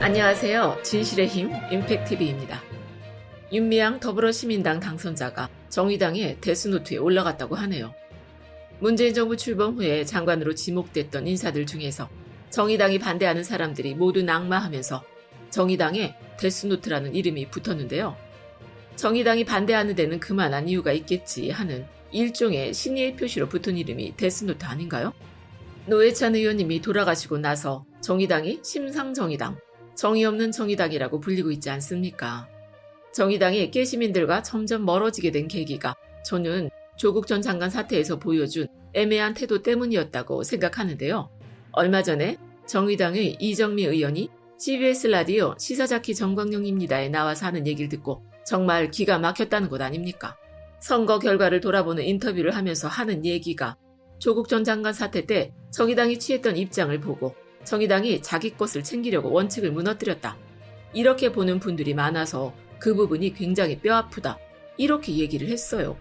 안녕하세요. 진실의 힘 임팩TV입니다. 윤미향 더불어시민당 당선자가 정의당의 데스노트에 올라갔다고 하네요. 문재인 정부 출범 후에 장관으로 지목됐던 인사들 중에서 정의당이 반대하는 사람들이 모두 낙마하면서 정의당에 데스노트라는 이름이 붙었는데요. 정의당이 반대하는 데는 그만한 이유가 있겠지 하는 일종의 신의의 표시로 붙은 이름이 데스노트 아닌가요? 노회찬 의원님이 돌아가시고 나서 정의당이 심상정의당, 정의 없는 정의당이라고 불리고 있지 않습니까? 정의당이 깨시민들과 점점 멀어지게 된 계기가 저는 조국 전 장관 사태에서 보여준 애매한 태도 때문이었다고 생각하는데요. 얼마 전에 정의당의 이정미 의원이 CBS 라디오 시사자키 정광용입니다에 나와서 하는 얘기를 듣고 정말 기가 막혔다는 것 아닙니까? 선거 결과를 돌아보는 인터뷰를 하면서 하는 얘기가 조국 전 장관 사태 때 정의당이 취했던 입장을 보고 정의당이 자기 것을 챙기려고 원칙을 무너뜨렸다. 이렇게 보는 분들이 많아서 그 부분이 굉장히 뼈아프다. 이렇게 얘기를 했어요.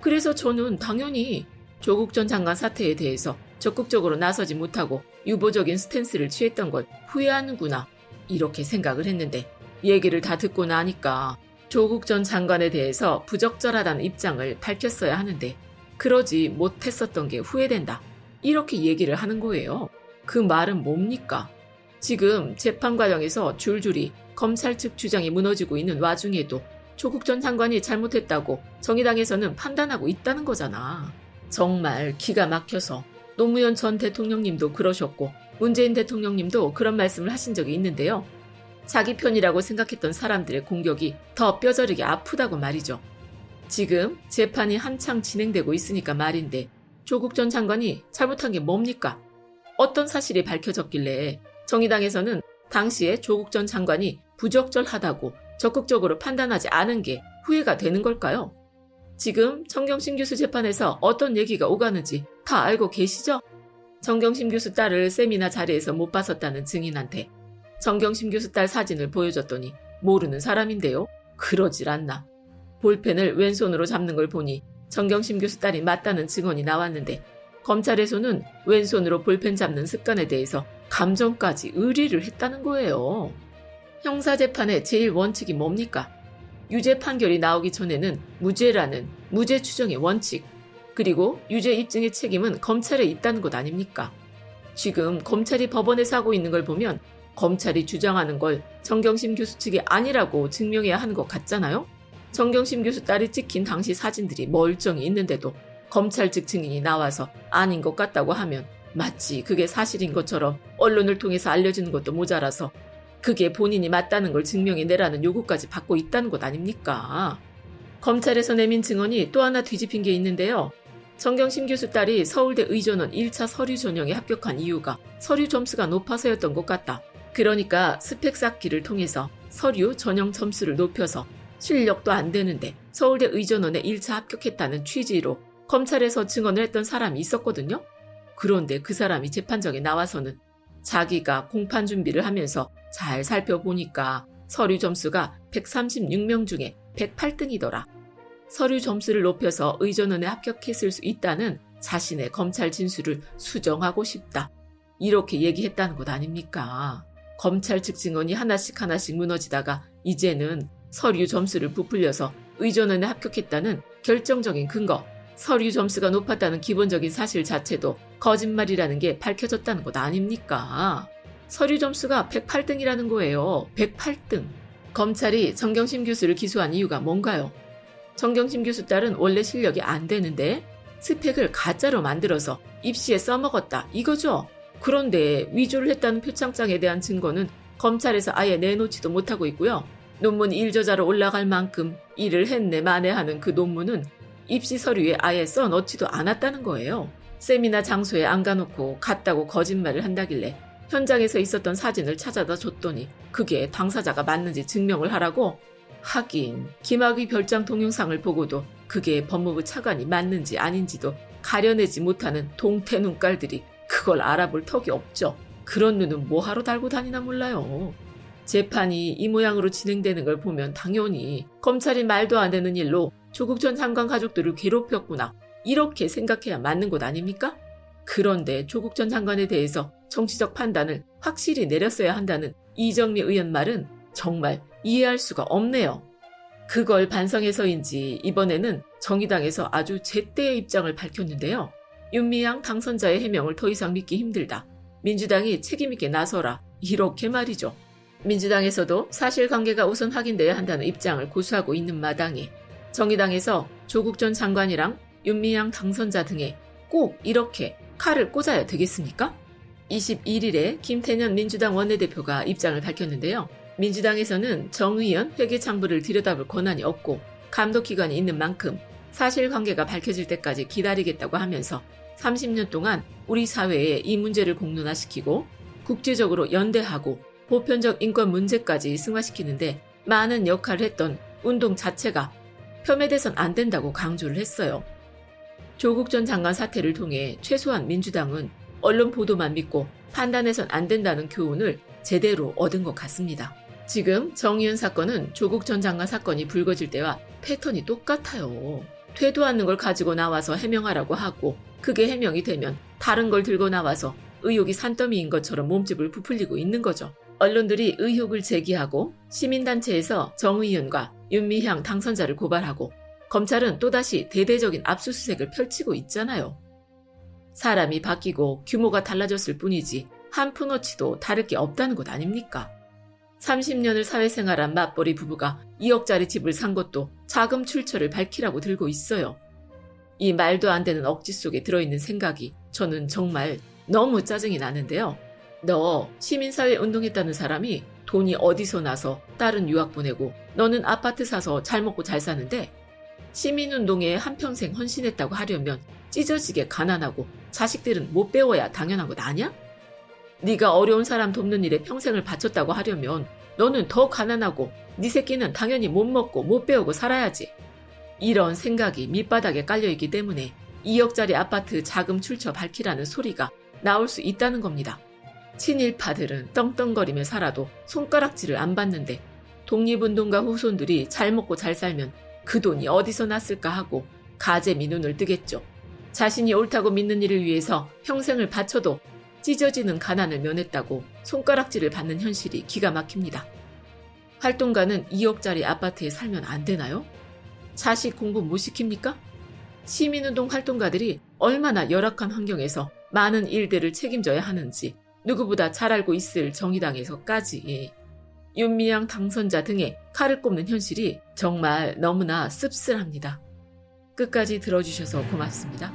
그래서 저는 당연히 조국 전 장관 사태에 대해서 적극적으로 나서지 못하고 유보적인 스탠스를 취했던 걸 후회하는구나. 이렇게 생각을 했는데 얘기를 다 듣고 나니까 조국 전 장관에 대해서 부적절하다는 입장을 밝혔어야 하는데 그러지 못했었던 게 후회된다. 이렇게 얘기를 하는 거예요. 그 말은 뭡니까? 지금 재판 과정에서 줄줄이 검찰 측 주장이 무너지고 있는 와중에도 조국 전 장관이 잘못했다고 정의당에서는 판단하고 있다는 거잖아. 정말 기가 막혀서 노무현 전 대통령님도 그러셨고 문재인 대통령님도 그런 말씀을 하신 적이 있는데요. 자기 편이라고 생각했던 사람들의 공격이 더 뼈저리게 아프다고 말이죠. 지금 재판이 한창 진행되고 있으니까 말인데 조국 전 장관이 잘못한 게 뭡니까? 어떤 사실이 밝혀졌길래 정의당에서는 당시에 조국 전 장관이 부적절하다고 적극적으로 판단하지 않은 게 후회가 되는 걸까요? 지금 정경심 교수 재판에서 어떤 얘기가 오가는지 다 알고 계시죠? 정경심 교수 딸을 세미나 자리에서 못 봤었다는 증인한테 정경심 교수 딸 사진을 보여줬더니 모르는 사람인데요. 그러질 않나. 볼펜을 왼손으로 잡는 걸 보니 정경심 교수 딸이 맞다는 증언이 나왔는데 검찰에서는 왼손으로 볼펜 잡는 습관에 대해서 감정까지 의뢰를 했다는 거예요. 형사재판의 제일 원칙이 뭡니까? 유죄 판결이 나오기 전에는 무죄라는 무죄 추정의 원칙, 그리고 유죄 입증의 책임은 검찰에 있다는 것 아닙니까? 지금 검찰이 법원에서 하고 있는 걸 보면 검찰이 주장하는 걸 정경심 교수 측이 아니라고 증명해야 하는 것 같잖아요? 정경심 교수 딸이 찍힌 당시 사진들이 멀쩡히 있는데도 검찰 측 증인이 나와서 아닌 것 같다고 하면 마치 그게 사실인 것처럼 언론을 통해서 알려지는 것도 모자라서 그게 본인이 맞다는 걸 증명해내라는 요구까지 받고 있다는 것 아닙니까? 검찰에서 내민 증언이 또 하나 뒤집힌 게 있는데요. 정경심 교수 딸이 서울대 의전원 1차 서류 전형에 합격한 이유가 서류 점수가 높아서였던 것 같다. 그러니까 스펙 쌓기를 통해서 서류 전형 점수를 높여서 실력도 안 되는데 서울대 의전원에 1차 합격했다는 취지로 검찰에서 증언을 했던 사람이 있었거든요. 그런데 그 사람이 재판정에 나와서는 자기가 공판 준비를 하면서 잘 살펴보니까 서류 점수가 136명 중에 108등이더라. 서류 점수를 높여서 의전원에 합격했을 수 있다는 자신의 검찰 진술을 수정하고 싶다. 이렇게 얘기했다는 것 아닙니까? 검찰 측 증언이 하나씩 무너지다가 이제는 서류 점수를 부풀려서 의전원에 합격했다는 결정적인 근거, 서류 점수가 높았다는 기본적인 사실 자체도 거짓말이라는 게 밝혀졌다는 것 아닙니까? 서류 점수가 108등이라는 거예요. 108등. 검찰이 정경심 교수를 기소한 이유가 뭔가요? 정경심 교수 딸은 원래 실력이 안 되는데 스펙을 가짜로 만들어서 입시에 써먹었다. 이거죠? 그런데 위조를 했다는 표창장에 대한 증거는 검찰에서 아예 내놓지도 못하고 있고요. 논문 1저자로 올라갈 만큼 일을 했네 마네 하는 그 논문은 입시 서류에 아예 써넣지도 않았다는 거예요. 세미나 장소에 안 가놓고 갔다고 거짓말을 한다길래 현장에서 있었던 사진을 찾아다 줬더니 그게 당사자가 맞는지 증명을 하라고? 하긴 김학의 별장 동영상을 보고도 그게 법무부 차관이 맞는지 아닌지도 가려내지 못하는 동태 눈깔들이 그걸 알아볼 턱이 없죠. 그런 눈은 뭐하러 달고 다니나 몰라요. 재판이 이 모양으로 진행되는 걸 보면 당연히 검찰이 말도 안 되는 일로 조국 전 장관 가족들을 괴롭혔구나. 이렇게 생각해야 맞는 것 아닙니까? 그런데 조국 전 장관에 대해서 정치적 판단을 확실히 내렸어야 한다는 이정미 의원 말은 정말 이해할 수가 없네요. 그걸 반성해서인지 이번에는 정의당에서 아주 제때의 입장을 밝혔는데요. 윤미향 당선자의 해명을 더 이상 믿기 힘들다. 민주당이 책임있게 나서라. 이렇게 말이죠. 민주당에서도 사실관계가 우선 확인돼야 한다는 입장을 고수하고 있는 마당에 정의당에서 조국 전 장관이랑 윤미향 당선자 등에 꼭 이렇게 칼을 꽂아야 되겠습니까? 21일에 김태년 민주당 원내대표가 입장을 밝혔는데요. 민주당에서는 정 의원 회계장부를 들여다볼 권한이 없고 감독기관이 있는 만큼 사실관계가 밝혀질 때까지 기다리겠다고 하면서 30년 동안 우리 사회에 이 문제를 공론화시키고 국제적으로 연대하고 보편적 인권 문제까지 승화시키는데 많은 역할을 했던 운동 자체가 폄훼돼선 안 된다고 강조를 했어요. 조국 전 장관 사태를 통해 최소한 민주당은 언론 보도만 믿고 판단해선 안 된다는 교훈을 제대로 얻은 것 같습니다. 지금 정의연 사건은 조국 전 장관 사건이 불거질 때와 패턴이 똑같아요. 되도 않는 걸 가지고 나와서 해명하라고 하고 그게 해명이 되면 다른 걸 들고 나와서 의혹이 산더미인 것처럼 몸집을 부풀리고 있는 거죠. 언론들이 의혹을 제기하고 시민단체에서 정 의원과 윤미향 당선자를 고발하고 검찰은 또다시 대대적인 압수수색을 펼치고 있잖아요. 사람이 바뀌고 규모가 달라졌을 뿐이지 한 푼어치도 다를 게 없다는 것 아닙니까? 30년을 사회생활한 맞벌이 부부가 2억짜리 집을 산 것도 자금 출처를 밝히라고 들고 있어요. 이 말도 안 되는 억지 속에 들어있는 생각이 저는 정말 너무 짜증이 나는데요. 너 시민사회 운동했다는 사람이 돈이 어디서 나서 딸은 유학 보내고 너는 아파트 사서 잘 먹고 잘 사는데 시민운동에 한평생 헌신했다고 하려면 찢어지게 가난하고 자식들은 못 배워야 당연한 것 아냐? 네가 어려운 사람 돕는 일에 평생을 바쳤다고 하려면 너는 더 가난하고 네 새끼는 당연히 못 먹고 못 배우고 살아야지. 이런 생각이 밑바닥에 깔려있기 때문에 2억짜리 아파트 자금 출처 밝히라는 소리가 나올 수 있다는 겁니다. 친일파들은 떵떵거리며 살아도 손가락질을 안 받는데 독립운동가 후손들이 잘 먹고 잘 살면 그 돈이 어디서 났을까 하고 가재미 눈을 뜨겠죠. 자신이 옳다고 믿는 일을 위해서 평생을 바쳐도 찢어지는 가난을 면했다고 손가락질을 받는 현실이 기가 막힙니다. 활동가는 2억짜리 아파트에 살면 안 되나요? 자식 공부 못 시킵니까? 시민운동 활동가들이 얼마나 열악한 환경에서 많은 일들을 책임져야 하는지 누구보다 잘 알고 있을 정의당에서까지 윤미향 당선자 등에 칼을 꼽는 현실이 정말 너무나 씁쓸합니다. 끝까지 들어주셔서 고맙습니다.